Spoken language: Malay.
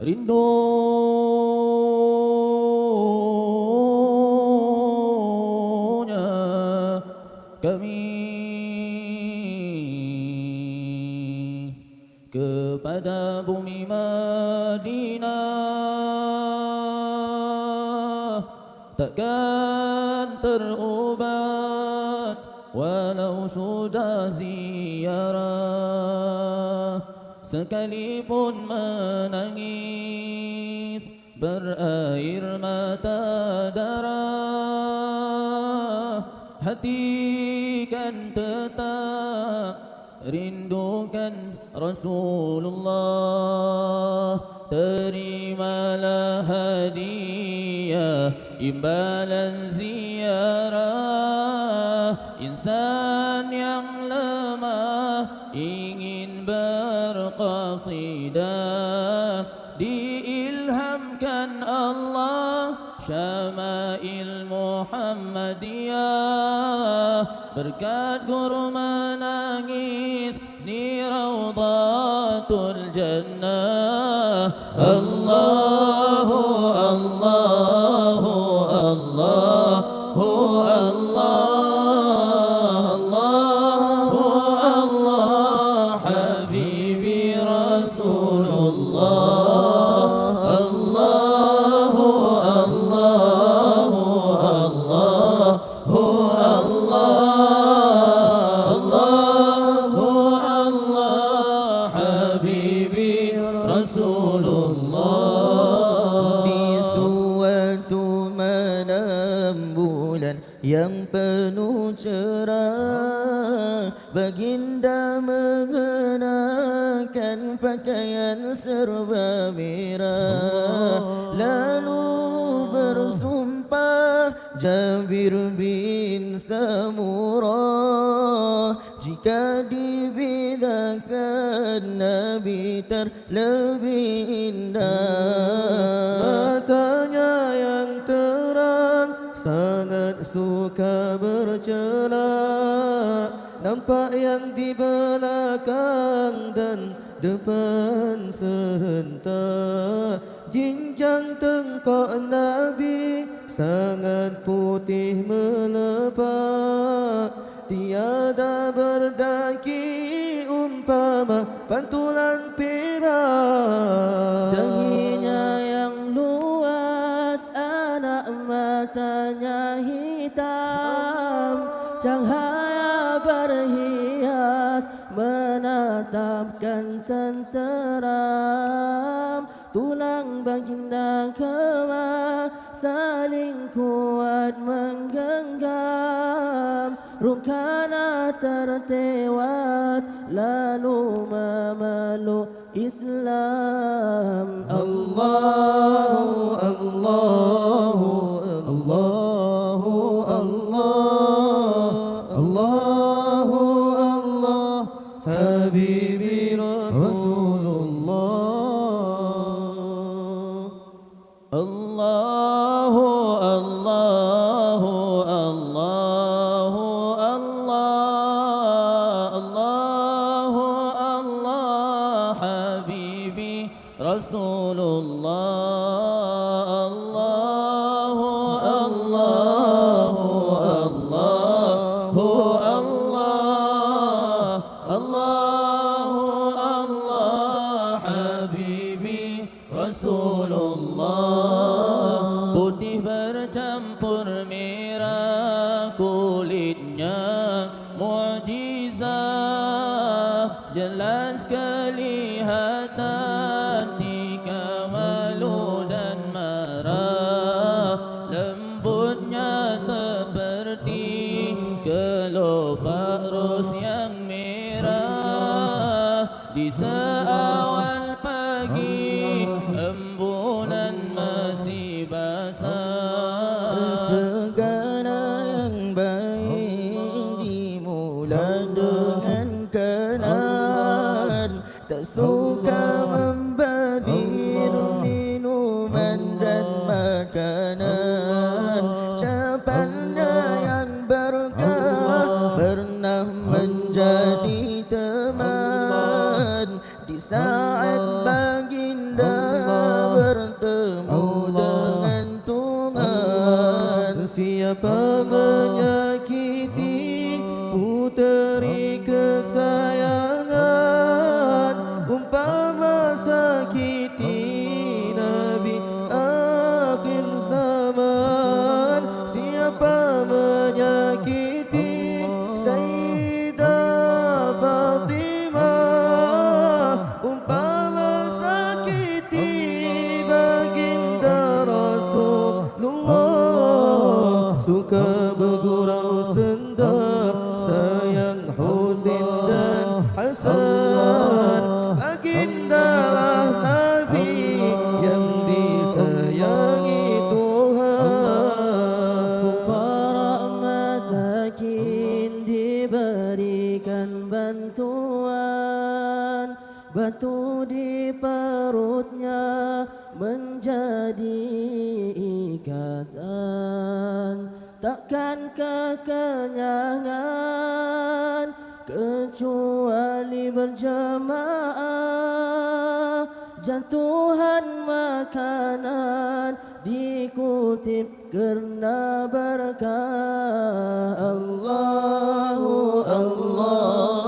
rindunya kami kepada bumi Madinah, takkan terubat walau sudah ziarah, sekalipun menangis berair mata darah, hati kan tetap rindukan Rasulullah. Terimalah hadiah imbalan ziarah, insan yang lemah ingin berqasidah, diilhamkan Allah syama'il Muhammadiyah, berkat guru menangis di Raudhatul Jannah. Allahu Allahu Allahu Allah, Allahu Allah, Habibi Rasulullah. Allahu Allahu Allahu Allahu Allah, Habibi Rasulullah. Di suatu malam bulan yang penuh cerah, baginda mengenakan pakaian serba merah, lalu bersumpah Jabir bin Samurah, jika dibedakan Nabi terlebih indah. Matanya yang terang sangat suka bercelak, nampak yang di belakang dan depan serentak. Jinjang tengkok Nabi sangat putih melepak, tiada berdaki umpama pantulan perak. Dahinya yang luas, anak matanya hitam, cahaya berhias menatapkan tenteram. Tulang baginda kemah saling kuat menggenggam, rukana tertewas lalu memeluk Islam. Allahu Allahu Allahu Allah, Allahu Allah, Habibi Rasulullah. Allahu Allahu Allahu Allah, Allahu Allah, Habibi Rasulullah. Allahu Allahu Allahu Allah, Allahu Allah, Habibi Rasulullah. Putih bercampur merah kulitnya mu'jizah, jelas kelihatan tika malu dan marah, lembutnya seperti kelopak ros yang merah. Di seawal pagi embunan masih basah, segala yang baik dimula dengan kenal, Siapa menyakiti puteri kesayangan, umpama sakiti Nabi akhir zaman. Siapa menyakiti Sayyidah Fatimah, umpama sakiti baginda Rasulullah. Suka bergurau senda sayang Husin dan Hasan, bagindalah Nabi yang disayangi Tuhan. Para masakin diberikan bantuan, batu di perutnya menjadi ikatan. Takkan kekenyangan kecuali berjamaah. Jatuhan makanan dikutip kerana berkah. Allahu Allah.